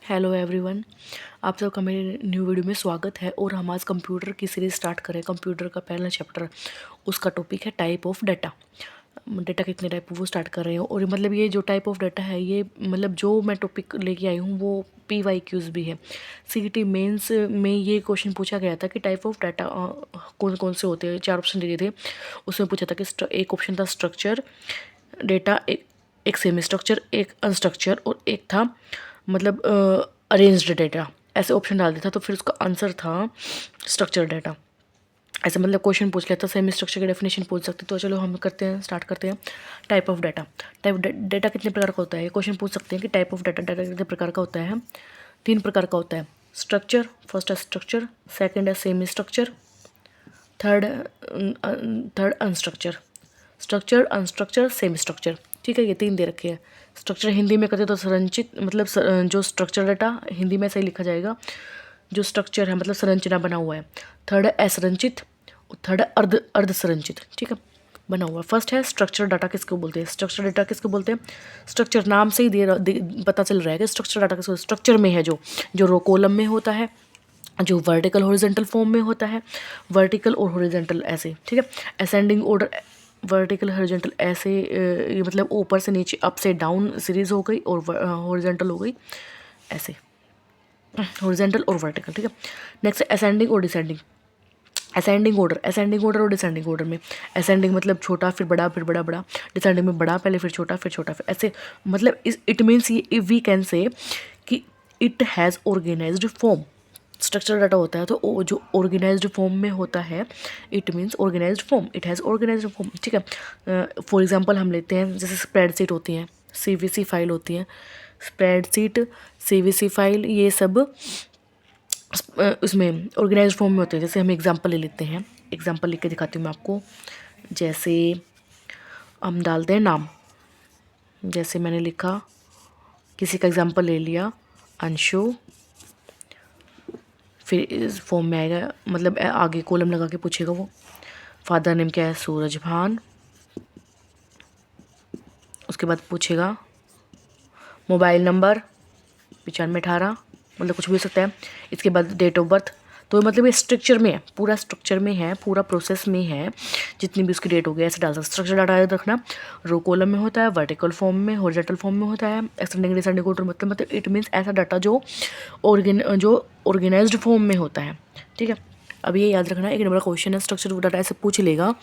Hello everyone, आप सबका मेरे न्यू वीडियो में स्वागत है। और हम आज कंप्यूटर की सीरीज स्टार्ट करें। कंप्यूटर का पहला चैप्टर, उसका टॉपिक है टाइप ऑफ डाटा। डाटा कितने टाइप वो स्टार्ट कर रहे हो। और मतलब ये जो टाइप ऑफ डाटा है, ये मतलब जो मैं टॉपिक लेके आई हूँ वो PYQs भी है। CET मेंस में ये क्वेश्चन पूछा गया था कि टाइप ऑफ डाटा कौन कौन से होते हैं। 4 ऑप्शन दिए थे, उसमें पूछा था कि एक ऑप्शन था स्ट्रक्चर डेटा, एक सेमी स्ट्रक्चर, एक अनस्ट्रक्चर, और एक था मतलब अरेंज्ड डेटा। ऐसे ऑप्शन डाल दिया था, तो फिर उसका आंसर था स्ट्रक्चर डेटा। ऐसे मतलब क्वेश्चन पूछ लेता, सेमी स्ट्रक्चर की डेफिनेशन पूछ सकते। तो चलो हम स्टार्ट करते हैं। Type of data. डेटा कितने प्रकार का होता है, क्वेश्चन पूछ सकते हैं कि टाइप ऑफ डाटा कितने प्रकार का होता है। 3 प्रकार का होता है। स्ट्रक्चर, फर्स्ट है स्ट्रक्चर, सेकेंड है semi structure, third unstructured. Structure, unstructured, semi structure, ठीक है। ये 3 दे रखे हैं। स्ट्रक्चर हिंदी में कहते हैं तो संरचित, मतलब जो स्ट्रक्चर डाटा हिंदी में सही लिखा जाएगा, जो स्ट्रक्चर है मतलब संरचना बना हुआ है। थर्ड है असंरचित, थर्ड है अर्ध संरचित, ठीक है, बना हुआ है। फर्स्ट है स्ट्रक्चर डाटा। किसको बोलते हैं स्ट्रक्चर डाटा, किसको बोलते हैं। स्ट्रक्चर नाम से ही पता चल रहा है कि स्ट्रक्चर डाटा किसको। स्ट्रक्चर में है जो रो कॉलम में होता है, जो वर्टिकल हॉरिजॉन्टल फॉर्म में होता है, वर्टिकल और हॉरिजॉन्टल ऐसे, ठीक है। असेंडिंग ऑर्डर, वर्टिकल हॉरिजॉन्टल ऐसे, ये मतलब ऊपर से नीचे, अप से डाउन सीरीज हो गई, और हॉरिजॉन्टल हो गई ऐसे, हॉरिजॉन्टल और वर्टिकल, ठीक है। नेक्स्ट है असेंडिंग और डिसेंडिंग। असेंडिंग ऑर्डर और डिसेंडिंग ऑर्डर में असेंडिंग मतलब छोटा फिर बड़ा फिर बड़ा बड़ा, डिसेंडिंग में बड़ा पहले फिर छोटा फिर ऐसे, मतलब इट मीन्स ये वी कैन से कि it has organised form. Structure data होता है तो जो ऑर्गेनाइज्ड फॉर्म में होता है, it means organised form, it has organised form, ठीक है। फॉर एग्जांपल हम लेते हैं, जैसे स्प्रेडशीट होती हैं, CVC फाइल होती है, स्प्रेडशीट, CVC फाइल, ये सब उसमें ऑर्गेनाइज्ड फॉर्म में होते हैं। जैसे हम एग्जांपल ले लेते हैं, एग्जांपल लिख के दिखाती हूँ मैं आपको। जैसे हम डालते हैं नाम, जैसे मैंने लिखा, किसी का एग्जांपल ले लिया, अंशु, फिर इस फॉर्म में आएगा, मतलब आगे कॉलम लगा के पूछेगा वो। फादर नेम क्या है, सूरज भान। उसके बाद पूछेगा मोबाइल नंबर 9518, मतलब कुछ भी हो सकता है। इसके बाद डेट ऑफ बर्थ। तो मतलब ये स्ट्रक्चर में है, पूरा स्ट्रक्चर में है, पूरा प्रोसेस में है, जितनी भी उसकी डेट हो गई ऐसे डाल सकते। स्ट्रक्चर डाटा याद रखना, रो कॉलम में होता है, वर्टिकल फॉर्म में, हॉरिजॉन्टल फॉर्म में होता है, एक्सटेंडिंग डिसेंडिंग ऑर्डर, मतलब इट मीन्स ऐसा डाटा जो ऑर्गेनाइज्ड फॉर्म में होता है, ठीक है। अब ये याद रखना, एक नंबर का क्वेश्चन है, स्ट्रक्चर डाटा ऐसे पूछ लेगा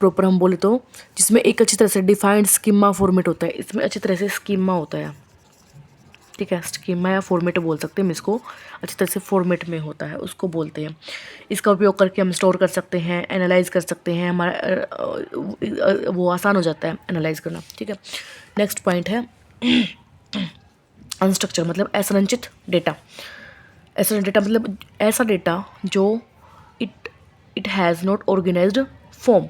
प्रॉपर हम बोले तो, जिसमें एक अच्छी तरह से डिफाइंड स्कीमा फॉर्मेट होता है। इसमें अच्छी तरह से स्कीमा होता है, ठीक है। स्कीमा या फॉर्मेट बोल सकते हैं हम इसको, अच्छी तरह से फॉर्मेट में होता है उसको बोलते हैं। इसका उपयोग करके हम स्टोर कर सकते हैं, एनालाइज कर सकते हैं, हमारा वो आसान हो जाता है एनालाइज करना, ठीक है। नेक्स्ट पॉइंट है अनस्ट्रक्चर, मतलब असंरचित डेटा। असंरचित डेटा मतलब ऐसा डेटा जो it has not organised form,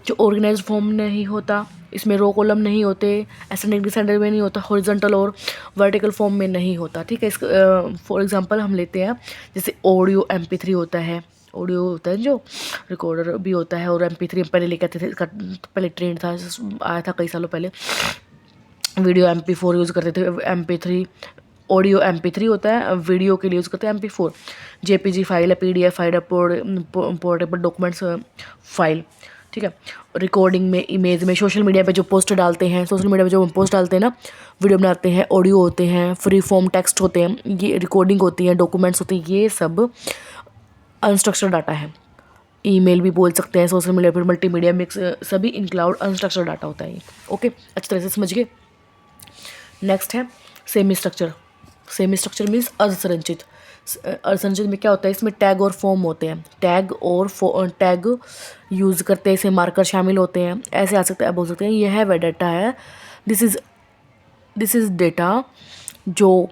जो ऑर्गेनाइज्ड फॉर्म नहीं होता, इसमें रो कॉलम नहीं होते, असेंडिंग डिसेंडिंग में नहीं होता, हॉरिजॉन्टल और वर्टिकल फॉर्म में नहीं होता, ठीक है। इसका फॉर एग्जांपल हम लेते हैं, जैसे ऑडियो MP3 होता है, ऑडियो होता है जो रिकॉर्डर भी होता है, और MP3 पहले लेके आते थे, इसका पहले ट्रेंड था, आया था कई सालों पहले। वीडियो MP4 यूज़ करते थे, MP3, ऑडियो MP3 होता है, वीडियो के लिए यूज़ करते हैं MP4। JPG फाइल है, PDF फाइल है, पोर्टेबल डॉक्यूमेंट्स फाइल, ठीक है। रिकॉर्डिंग में, इमेज में, सोशल मीडिया पे जो पोस्ट डालते हैं, सोशल मीडिया पे जो हम पोस्ट डालते हैं ना, वीडियो बनाते हैं, ऑडियो होते हैं, फ्री फॉर्म टेक्स्ट होते हैं, ये रिकॉर्डिंग होती है, डॉक्यूमेंट्स होते हैं, ये सब अनस्ट्रक्चर्ड डाटा है। ईमेल भी बोल सकते हैं, सोशल मीडिया फिर मल्टीमीडिया मिक्स, सभी इनक्लाउड अनस्ट्रक्चर्ड डाटा होता है ये, ओके। अच्छी तरह से समझ गए। नेक्स्ट है semi structure. Semi structure means असंरचित। असंरचित में क्या होता है, इसमें टैग और फॉर्म होते हैं, टैग यूज़ करते हैं, इसमें मार्कर शामिल होते हैं, ऐसे आ सकते हैं, बोल सकते हैं यह वह डाटा है, दिस इज़ डेटा जो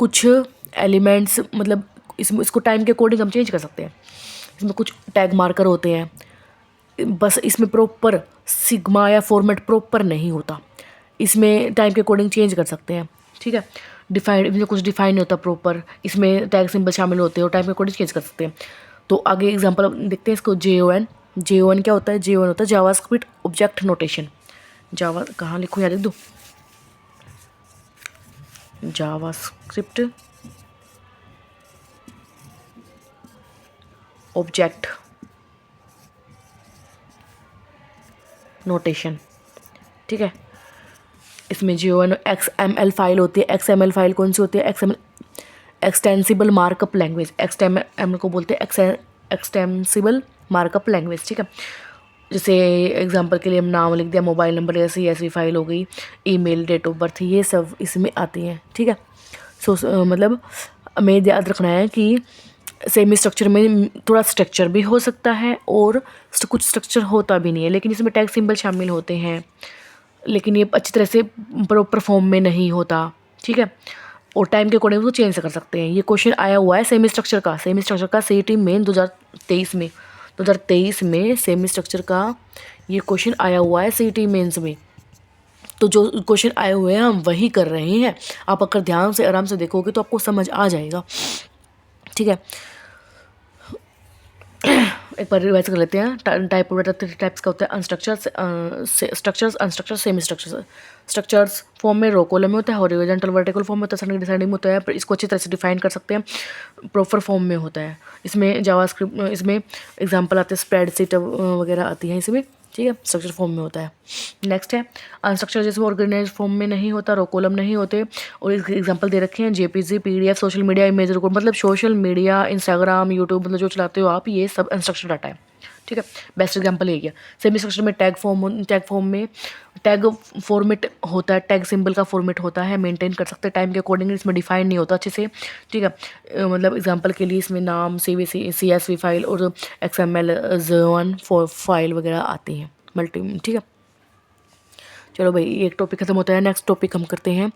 कुछ एलिमेंट्स, मतलब इसको टाइम के अकॉर्डिंग हम चेंज कर सकते हैं। इसमें कुछ टैग मार्कर होते हैं, बस इसमें प्रॉपर सिग्मा या फॉर्मेट प्रॉपर नहीं होता, इसमें टाइम के अकॉर्डिंग चेंज कर सकते हैं, ठीक है। डिफाइंड, इसमें कुछ डिफाइन होता है प्रॉपर, इसमें टैग सिंबल शामिल होते हैं और टाइम के अकॉर्डिंग चेंज कर सकते हैं। तो आगे एग्जांपल देखते हैं इसको। JON क्या होता है, JON होता है जावास्क्रिप्ट ऑब्जेक्ट नोटेशन। जावा कहाँ लिखूँ, यार लिख दो, जावास्क्रिप्ट ऑब्जेक्ट नोटेशन, ठीक है। इसमें जो XML फाइल होती है, XML फाइल कौन सी होती है, XML extensible markup language, XML को बोलते हैं एक्सटेंसिबल मार्कअप लैंग्वेज, ठीक है। जैसे एग्जांपल के लिए हम नाम लिख दिया, मोबाइल नंबर, या CSV फाइल हो गई, ईमेल, डेट ऑफ बर्थ, ये सब इसमें आती हैं, ठीक है। मतलब हमें याद रखना है कि सेमी स्ट्रक्चर में थोड़ा स्ट्रक्चर भी हो सकता है और कुछ स्ट्रक्चर होता भी नहीं है, लेकिन इसमें टैग सिंबल शामिल होते हैं, लेकिन ये अच्छी तरह से प्रॉपर फॉर्म में नहीं होता, ठीक है। और टाइम के अकॉर्डिंग उसको चेंज कर सकते हैं। ये क्वेश्चन आया हुआ है सेमी स्ट्रक्चर का CET मेन 2023 में सेमी स्ट्रक्चर का ये क्वेश्चन आया हुआ है CET मेंस में। तो जो क्वेश्चन आए हुए हैं हम वही कर रहे हैं। आप अगर ध्यान से आराम से देखोगे तो आपको समझ आ जाएगा, ठीक है। एक बार रिवाइज कर लेते हैं। टाइप ऑफ डाटा 3 टाइप्स का होता है, structures, unstructured, semi structures. Structures form में रो कॉलम में होता है, हॉरिजॉन्टल वर्टिकल फॉर्म में होता है, डिसाइडिंग में होता है, पर इसको अच्छी तरह से डिफाइन कर सकते हैं, प्रॉपर फॉर्म में होता है। इसमें जावास्क्रिप्ट, इसमें एग्जांपल आते हैं, स्प्रेडशीट वगैरह आती हैं इसमें, ठीक है। स्ट्रक्चर फॉर्म में होता है। नेक्स्ट है अनस्ट्रक्चर, जिसमें ऑर्गेनाइज फॉर्म में नहीं होता, रो कॉलम नहीं होते, और इसके एग्जांपल दे रखे हैं JPG, PDF, social media image record, मतलब सोशल मीडिया, इंस्टाग्राम, यूट्यूब, मतलब जो चलाते हो आप, ये सब अनस्ट्रक्चर डाटा है, ठीक है। बेस्ट एग्जांपल यही है। सेमी स्ट्रक्चर में टैग फॉर्म में टैग फॉर्मेट होता है, टैग सिंबल का फॉर्मेट होता है, मेंटेन कर सकते हैं टाइम के अकॉर्डिंग, इसमें डिफाइन नहीं होता अच्छे से, ठीक है। मतलब एग्जांपल के लिए इसमें नाम, CSV फाइल और XML फाइल वगैरह आती हैं मल्टी, ठीक है। चलो भाई, एक टॉपिक खत्म होता है, नेक्स्ट टॉपिक हम करते हैं